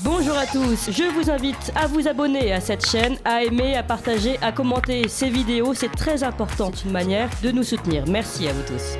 Bonjour à tous, je vous invite à vous abonner à cette chaîne, à aimer, à partager, à commenter ces vidéos, c'est très important, c'est une manière de nous soutenir. Merci à vous tous.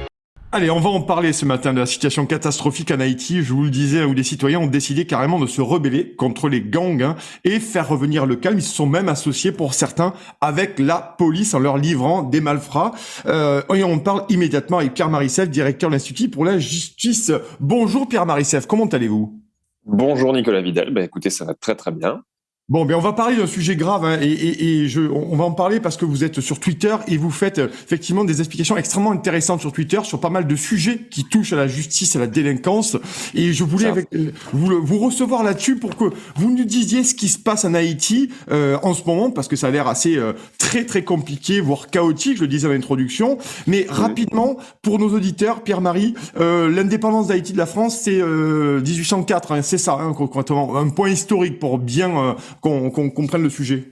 Allez, on va en parler ce matin de la situation catastrophique en Haïti. Je vous le disais, où les citoyens ont décidé carrément de se rebeller contre les gangs et faire revenir le calme. Ils se sont même associés, pour certains, avec la police en leur livrant des malfrats. Et on parle immédiatement avec Pierre Marissef, directeur de l'Institut pour la justice. Bonjour Pierre Marissef, comment allez-vous ? Bonjour Nicolas Vidal, écoutez, ça va très très bien. Bon, on va parler d'un sujet grave on va en parler parce que vous êtes sur Twitter et vous faites effectivement des explications extrêmement intéressantes sur Twitter sur pas mal de sujets qui touchent à la justice, à la délinquance. Et je voulais vous recevoir là-dessus pour que vous nous disiez ce qui se passe en Haïti en ce moment, parce que ça a l'air assez très très compliqué, voire chaotique, je le disais à l'introduction. Mais rapidement, pour nos auditeurs, Pierre-Marie, l'indépendance d'Haïti de la France, c'est 1804, c'est ça, un point historique pour bien qu'on comprenne le sujet.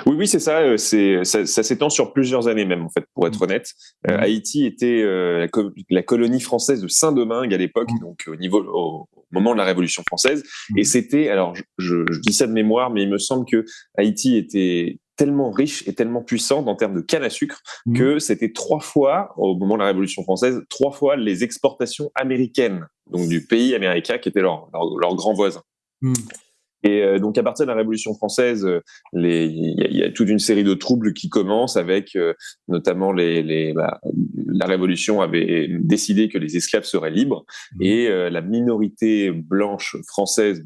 Oui, c'est ça. Ça s'étend sur plusieurs années même, en fait, pour être honnête. Haïti était la colonie française de Saint-Domingue à l'époque, donc au moment de la Révolution française. Et c'était, alors je dis ça de mémoire, mais il me semble que Haïti était tellement riche et tellement puissante en termes de canne à sucre que c'était 3 fois, au moment de la Révolution française, 3 fois les exportations américaines, donc du pays américain qui était leur grand voisin. Et donc à partir de la Révolution française, il y a toute une série de troubles qui commencent avec notamment la Révolution avait décidé que les esclaves seraient libres et la minorité blanche française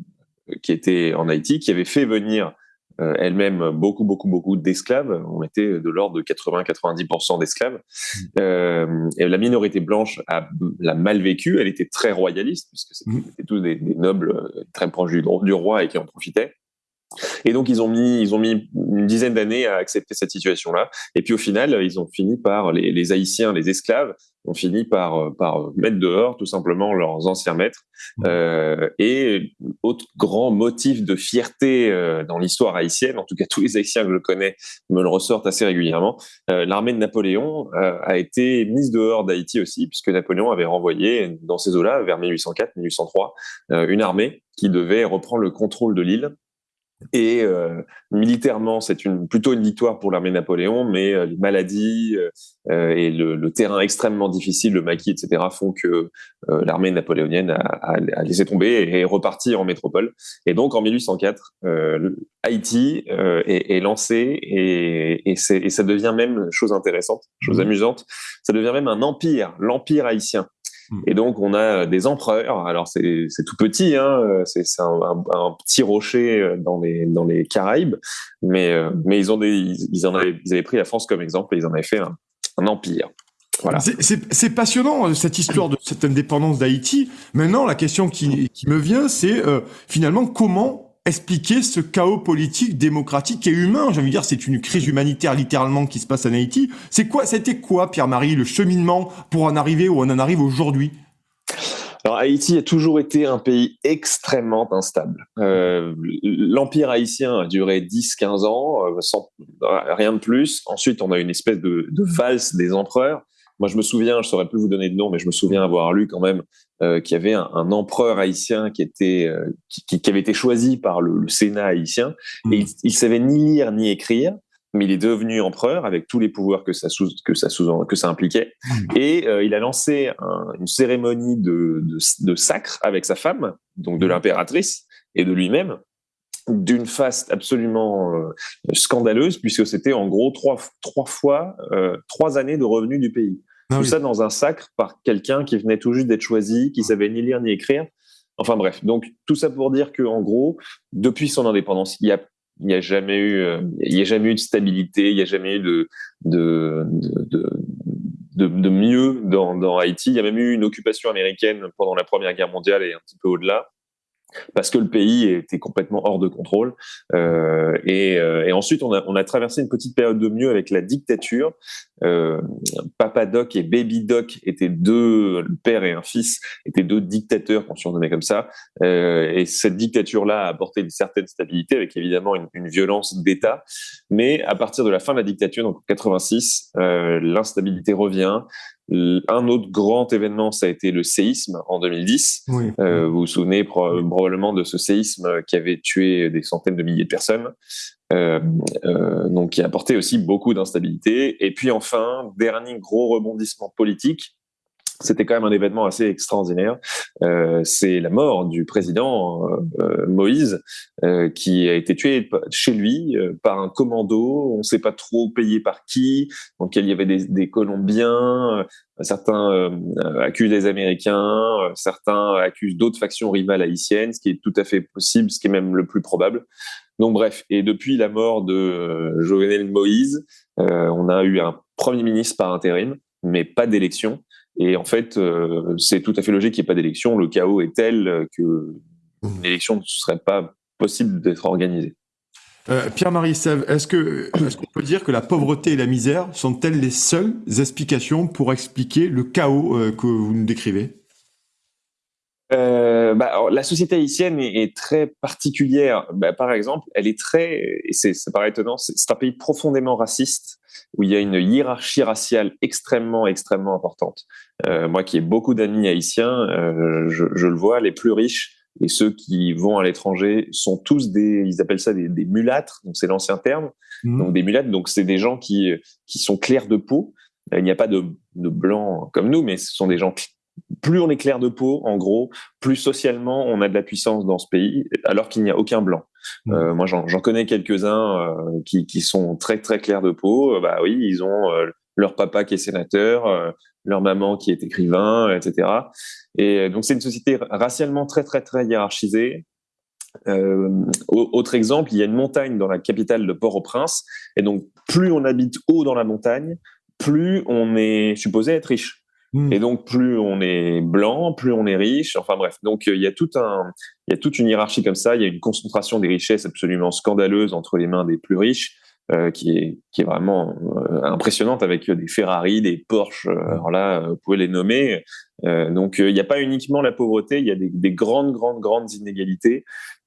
qui était en Haïti, qui avait fait venir elle-même beaucoup d'esclaves. On était de l'ordre de 80-90% d'esclaves. Et la minorité blanche l'a mal vécu. Elle était très royaliste puisque c'était tous des nobles très proches du roi et qui en profitaient. Et donc ils ont mis une dizaine d'années à accepter cette situation-là. Et puis au final, ils ont fini par les Haïtiens, les esclaves, ont fini par mettre dehors tout simplement leurs anciens maîtres. Et autre grand motif de fierté dans l'histoire haïtienne, en tout cas tous les Haïtiens que je connais me le ressortent assez régulièrement, l'armée de Napoléon a été mise dehors d'Haïti aussi, puisque Napoléon avait renvoyé dans ces eaux-là, vers 1804-1803, une armée qui devait reprendre le contrôle de l'île. Et militairement, c'est plutôt une victoire pour l'armée de Napoléon, mais les maladies et le terrain extrêmement difficile, le maquis, etc., font que l'armée napoléonienne a laissé tomber et est repartie en métropole. Et donc, en 1804, Haïti est lancé et ça devient même, chose intéressante, chose amusante, ça devient même un empire, l'empire haïtien. Et donc on a des empereurs. Alors c'est tout petit, c'est un petit rocher dans les Caraïbes, mais ils avaient pris la France comme exemple et ils en avaient fait un empire. Voilà. C'est passionnant cette histoire de cette indépendance d'Haïti. Maintenant, la question qui me vient, c'est finalement comment expliquer ce chaos politique, démocratique et humain. J'ai envie de dire, c'est une crise humanitaire littéralement qui se passe en Haïti. C'était quoi, Pierre-Marie, le cheminement pour en arriver où on en arrive aujourd'hui ? Alors Haïti a toujours été un pays extrêmement instable. L'empire haïtien a duré 10-15 ans, sans rien de plus. Ensuite, on a une espèce de valse des empereurs. Moi, je me souviens, je saurais plus vous donner de nom, mais je me souviens avoir lu quand même qu'il y avait un empereur haïtien qui avait été choisi par le Sénat haïtien. Et il savait ni lire ni écrire, mais il est devenu empereur avec tous les pouvoirs que ça impliquait. Et il a lancé une cérémonie de sacre avec sa femme, donc de l'impératrice et de lui-même, d'une face absolument scandaleuse, puisque c'était en gros 3 années de revenus du pays. Tout ça dans un sacre par quelqu'un qui venait tout juste d'être choisi, qui savait ni lire ni écrire. Enfin bref, donc tout ça pour dire que en gros, depuis son indépendance, il n'y a jamais eu de stabilité, il n'y a jamais eu de mieux dans Haïti. Il y a même eu une occupation américaine pendant la Première Guerre mondiale et un petit peu au-delà, parce que le pays était complètement hors de contrôle. Et ensuite, on a traversé une petite période de mieux avec la dictature. Papa Doc et Baby Doc étaient le père et un fils, étaient 2 dictateurs qu'on surnommait comme ça. Et cette dictature-là a apporté une certaine stabilité, avec évidemment une violence d'État. Mais à partir de la fin de la dictature, donc en 86, l'instabilité revient. Un autre grand événement, ça a été le séisme en 2010. Oui. Vous vous souvenez probablement de ce séisme qui avait tué des centaines de milliers de personnes, donc qui a apporté aussi beaucoup d'instabilité. Et puis enfin, dernier gros rebondissement politique, c'était quand même un événement assez extraordinaire. C'est la mort du président Moïse, qui a été tué chez lui par un commando. On ne sait pas trop payé par qui. Donc il y avait des Colombiens. Certains accusent les Américains. Certains accusent d'autres factions rivales haïtiennes, ce qui est tout à fait possible, ce qui est même le plus probable. Donc bref, et depuis la mort de Jovenel Moïse, on a eu un premier ministre par intérim, mais pas d'élection. Et en fait, c'est tout à fait logique qu'il n'y ait pas d'élection. Le chaos est tel que l'élection ne serait pas possible d'être organisée. Pierre-Marie Sève, est-ce qu'on peut dire que la pauvreté et la misère sont-elles les seules explications pour expliquer le chaos que vous nous décrivez? Alors, la société haïtienne est très particulière. Par exemple, elle est très, et ça paraît étonnant, c'est un pays profondément raciste où il y a une hiérarchie raciale extrêmement importante. Moi, qui ai beaucoup d'amis haïtiens, je le vois, les plus riches et ceux qui vont à l'étranger sont tous ils appellent ça des mulâtres, donc c'est l'ancien terme. Donc des mulâtres, donc c'est des gens qui sont clairs de peau. Il n'y a pas de blancs comme nous, mais ce sont des gens plus on est clair de peau, en gros, plus socialement on a de la puissance dans ce pays, alors qu'il n'y a aucun blanc. Moi, j'en connais quelques-uns qui sont très très clairs de peau. Bah oui, ils ont leur papa qui est sénateur, leur maman qui est écrivain, etc. Et donc c'est une société racialement très très très hiérarchisée. Autre exemple, il y a une montagne dans la capitale de Port-au-Prince, et donc plus on habite haut dans la montagne, plus on est supposé être riche. Et donc, plus on est blanc, plus on est riche. Enfin bref, donc il y a toute une hiérarchie comme ça. Il y a une concentration des richesses absolument scandaleuse entre les mains des plus riches, qui est vraiment impressionnante, avec des Ferrari, des Porsche. Alors là, vous pouvez les nommer. Donc, il n'y a pas uniquement la pauvreté, il y a des grandes inégalités.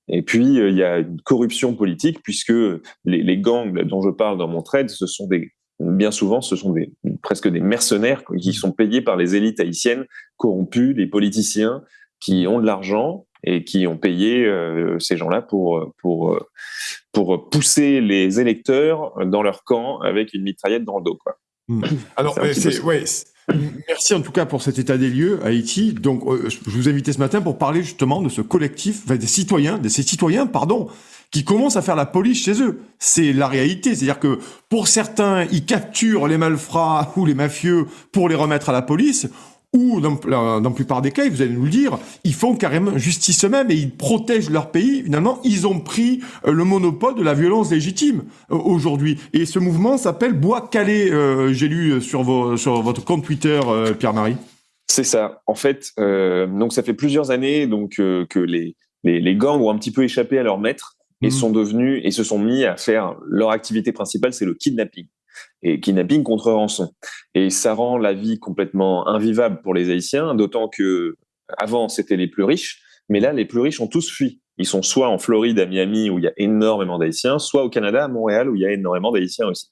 Et puis, il y a une corruption politique, puisque les gangs dont je parle dans mon trade, bien souvent, ce sont presque des mercenaires qui sont payés par les élites haïtiennes corrompues, des politiciens qui ont de l'argent et qui ont payé ces gens-là pour pousser les électeurs dans leur camp avec une mitraillette dans le dos, quoi. Alors, merci en tout cas pour cet état des lieux à Haïti. Donc, je vous invitais ce matin pour parler justement de ce collectif, de ces citoyens, qui commencent à faire la police chez eux. C'est la réalité. C'est-à-dire que pour certains, ils capturent les malfrats ou les mafieux pour les remettre à la police, ou dans la plupart des cas, vous allez nous le dire, ils font carrément justice eux-mêmes et ils protègent leur pays. Finalement, ils ont pris le monopole de la violence légitime aujourd'hui. Et ce mouvement s'appelle Bois Calais. J'ai lu sur votre compte Twitter, Pierre-Marie. C'est ça. En fait, donc ça fait plusieurs années donc que les gangs ont un petit peu échappé à leur maître et se sont mis à faire leur activité principale, c'est le kidnapping. Et kidnapping contre rançon. Et ça rend la vie complètement invivable pour les Haïtiens, d'autant que avant c'était les plus riches, mais là les plus riches ont tous fui. Ils sont soit en Floride, à Miami, où il y a énormément d'Haïtiens, soit au Canada, à Montréal, où il y a énormément d'Haïtiens aussi.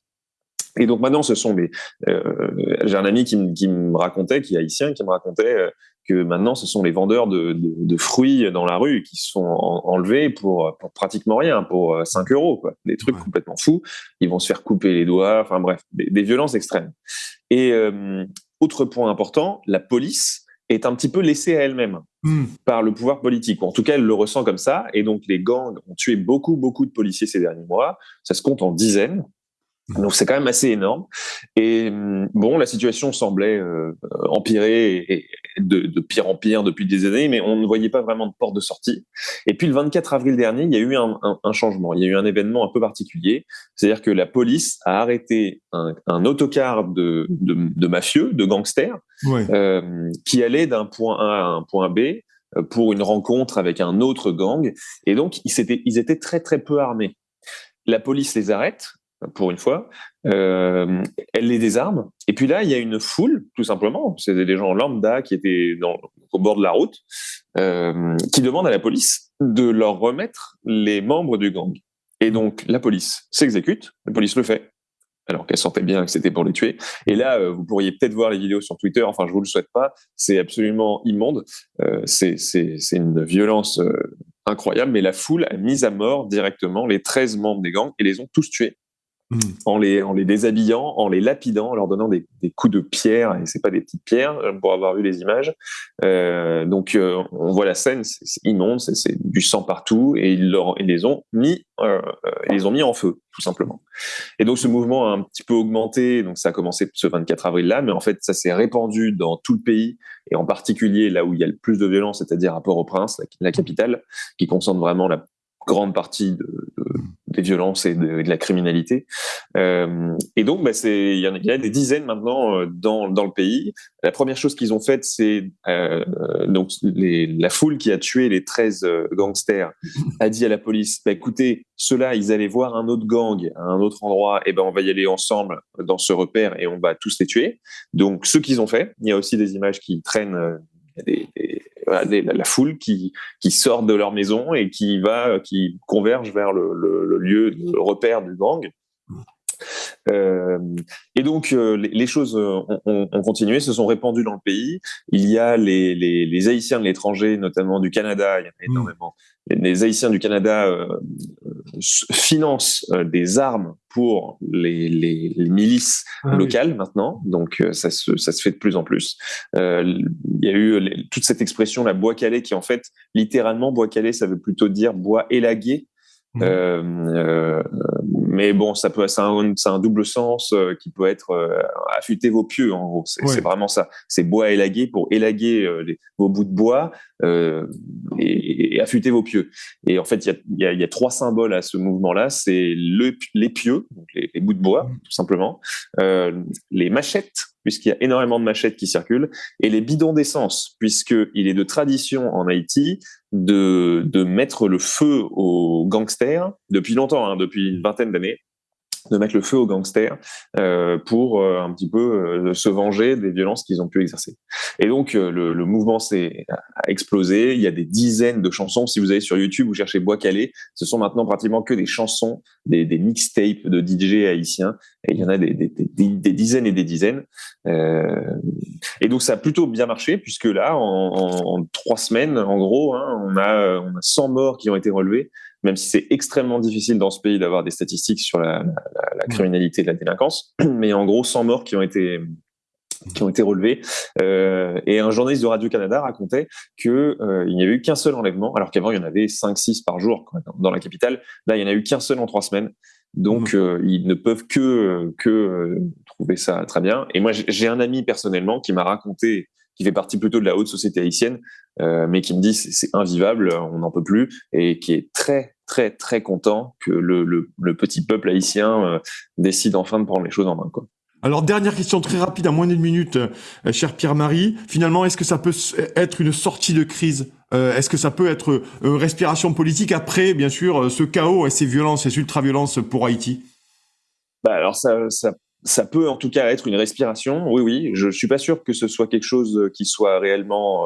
Et donc maintenant, j'ai un ami qui me racontait, qui est haïtien, qui me racontait que maintenant, ce sont les vendeurs de fruits dans la rue qui sont enlevés pour pratiquement rien, pour 5 €, quoi. Des trucs complètement fous. Ils vont se faire couper les doigts. Enfin bref, des violences extrêmes. Et autre point important, la police est un petit peu laissée à elle-même par le pouvoir politique. Ou en tout cas, elle le ressent comme ça. Et donc, les gangs ont tué beaucoup de policiers ces derniers mois. Ça se compte en dizaines. Donc c'est quand même assez énorme. Et bon, la situation semblait empirer et de pire en pire depuis des années, mais on ne voyait pas vraiment de porte de sortie. Et puis le 24 avril dernier, il y a eu un changement. Il y a eu un événement un peu particulier, c'est-à-dire que la police a arrêté un autocar de mafieux, de gangsters, qui allait d'un point A à un point B pour une rencontre avec un autre gang. Et donc ils étaient très très peu armés. La police les arrête. Pour une fois, elle les désarme. Et puis là, il y a une foule, tout simplement. C'était des gens lambda qui étaient au bord de la route, qui demandent à la police de leur remettre les membres du gang. Et donc, la police s'exécute, la police le fait. alors qu'elle sentait bien que c'était pour les tuer. Et là, vous pourriez peut-être voir les vidéos sur Twitter. Enfin, je vous le souhaite pas. C'est absolument immonde. C'est une violence incroyable. Mais la foule a mis à mort directement les 13 membres des gangs et les ont tous tués. En les déshabillant, en les lapidant, en leur donnant des coups de pierre, et c'est pas des petites pierres, pour avoir vu les images. Donc on voit la scène, c'est immonde, c'est du sang partout, et ils les ont mis en feu, tout simplement. Et donc ce mouvement a un petit peu augmenté, donc ça a commencé ce 24 avril-là, mais en fait ça s'est répandu dans tout le pays, et en particulier là où il y a le plus de violence, c'est-à-dire à Port-au-Prince, la capitale, qui concentre vraiment la grande partie des violences et de la criminalité. Et donc, il y a des dizaines maintenant dans le pays. La première chose qu'ils ont faite, c'est donc la foule qui a tué les 13 gangsters a dit à la police, écoutez, ceux-là, ils allaient voir un autre gang à un autre endroit, et on va y aller ensemble dans ce repère et on va tous les tuer. Donc, ce qu'ils ont fait, il y a aussi des images qui traînent, la foule qui sort de leur maison et qui converge vers le lieu de repère du gang. Et donc les choses ont continué, se sont répandues dans le pays. Il y a les Haïtiens de l'étranger, notamment du Canada, il y en a énormément. Les Haïtiens du Canada financent des armes pour les milices locales maintenant, donc ça se fait de plus en plus. Il y a eu toute cette expression, la bois calais, qui en fait, littéralement, bois calais, ça veut plutôt dire bois élagué. Mais bon, c'est un double sens qui peut être affûter vos pieux, en gros. C'est vraiment ça. C'est bois élagué pour élaguer vos bouts de bois et affûter vos pieux. Et en fait, il y a 3 symboles à ce mouvement-là. C'est les pieux, donc les bouts de bois, tout simplement, les machettes, puisqu'il y a énormément de machettes qui circulent, et les bidons d'essence, puisqu'il est de tradition en Haïti de mettre le feu aux gangsters, depuis longtemps, depuis une vingtaine d'années, de mettre le feu aux gangsters pour un petit peu se venger des violences qu'ils ont pu exercer. Et donc le mouvement a explosé. Il y a des dizaines de chansons. Si vous allez sur YouTube, vous cherchez Bois Calais, ce sont maintenant pratiquement que des chansons, des mixtapes de DJ haïtiens. Et il y en a des dizaines et des dizaines. Et donc ça a plutôt bien marché, puisque là, en 3 semaines, en gros, on a 100 morts qui ont été relevés, même si c'est extrêmement difficile dans ce pays d'avoir des statistiques sur la criminalité et la délinquance. Mais en gros, 100 morts qui ont été relevés. Et un journaliste de Radio-Canada racontait qu'il n'y avait eu qu'un seul enlèvement, alors qu'avant, il y en avait 5-6 par jour dans la capitale. Là, il n'y en a eu qu'un seul en 3 semaines. Donc, ils ne peuvent que trouver ça très bien. Et moi, j'ai un ami personnellement qui m'a raconté, qui fait partie plutôt de la haute société haïtienne, mais qui me dit c'est invivable, on n'en peut plus, et qui est très très très content que le petit peuple haïtien décide enfin de prendre les choses en main, quoi. Alors, dernière question très rapide, à moins d'une minute, cher Pierre-Marie. Finalement, est-ce que ça peut être une sortie de crise ? Est-ce que ça peut être une respiration politique après, bien sûr, ce chaos et ces violences, ces ultra-violences pour Haïti ? Alors, ça peut en tout cas être une respiration, oui. Je suis pas sûr que ce soit quelque chose qui soit réellement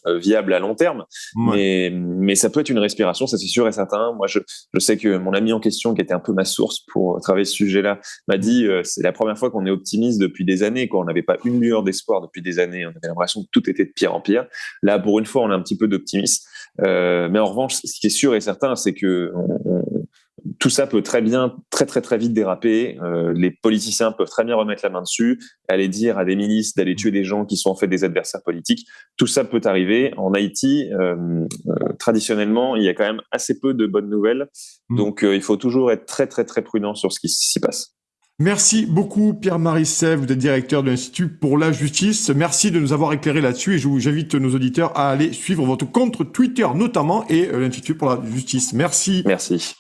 viable à long terme, mais ça peut être une respiration, ça c'est sûr et certain. Moi, je sais que mon ami en question, qui était un peu ma source pour travailler ce sujet-là, m'a dit c'est la première fois qu'on est optimiste depuis des années, quoi. On n'avait pas une lueur d'espoir depuis des années, on avait l'impression que tout était de pire en pire. Là, pour une fois, on a un petit peu d'optimisme. Mais en revanche, ce qui est sûr et certain, c'est que tout ça peut très bien, très très très vite déraper. Les politiciens peuvent très bien remettre la main dessus, aller dire à des milices d'aller tuer des gens qui sont en fait des adversaires politiques. Tout ça peut arriver. En Haïti, traditionnellement, il y a quand même assez peu de bonnes nouvelles. Donc, il faut toujours être très très très prudent sur ce qui s'y passe. Merci beaucoup Pierre-Marie Sève, vous êtes directeur de l'Institut pour la justice. Merci de nous avoir éclairé là-dessus et j'invite nos auditeurs à aller suivre votre compte Twitter notamment et l'Institut pour la justice. Merci. Merci.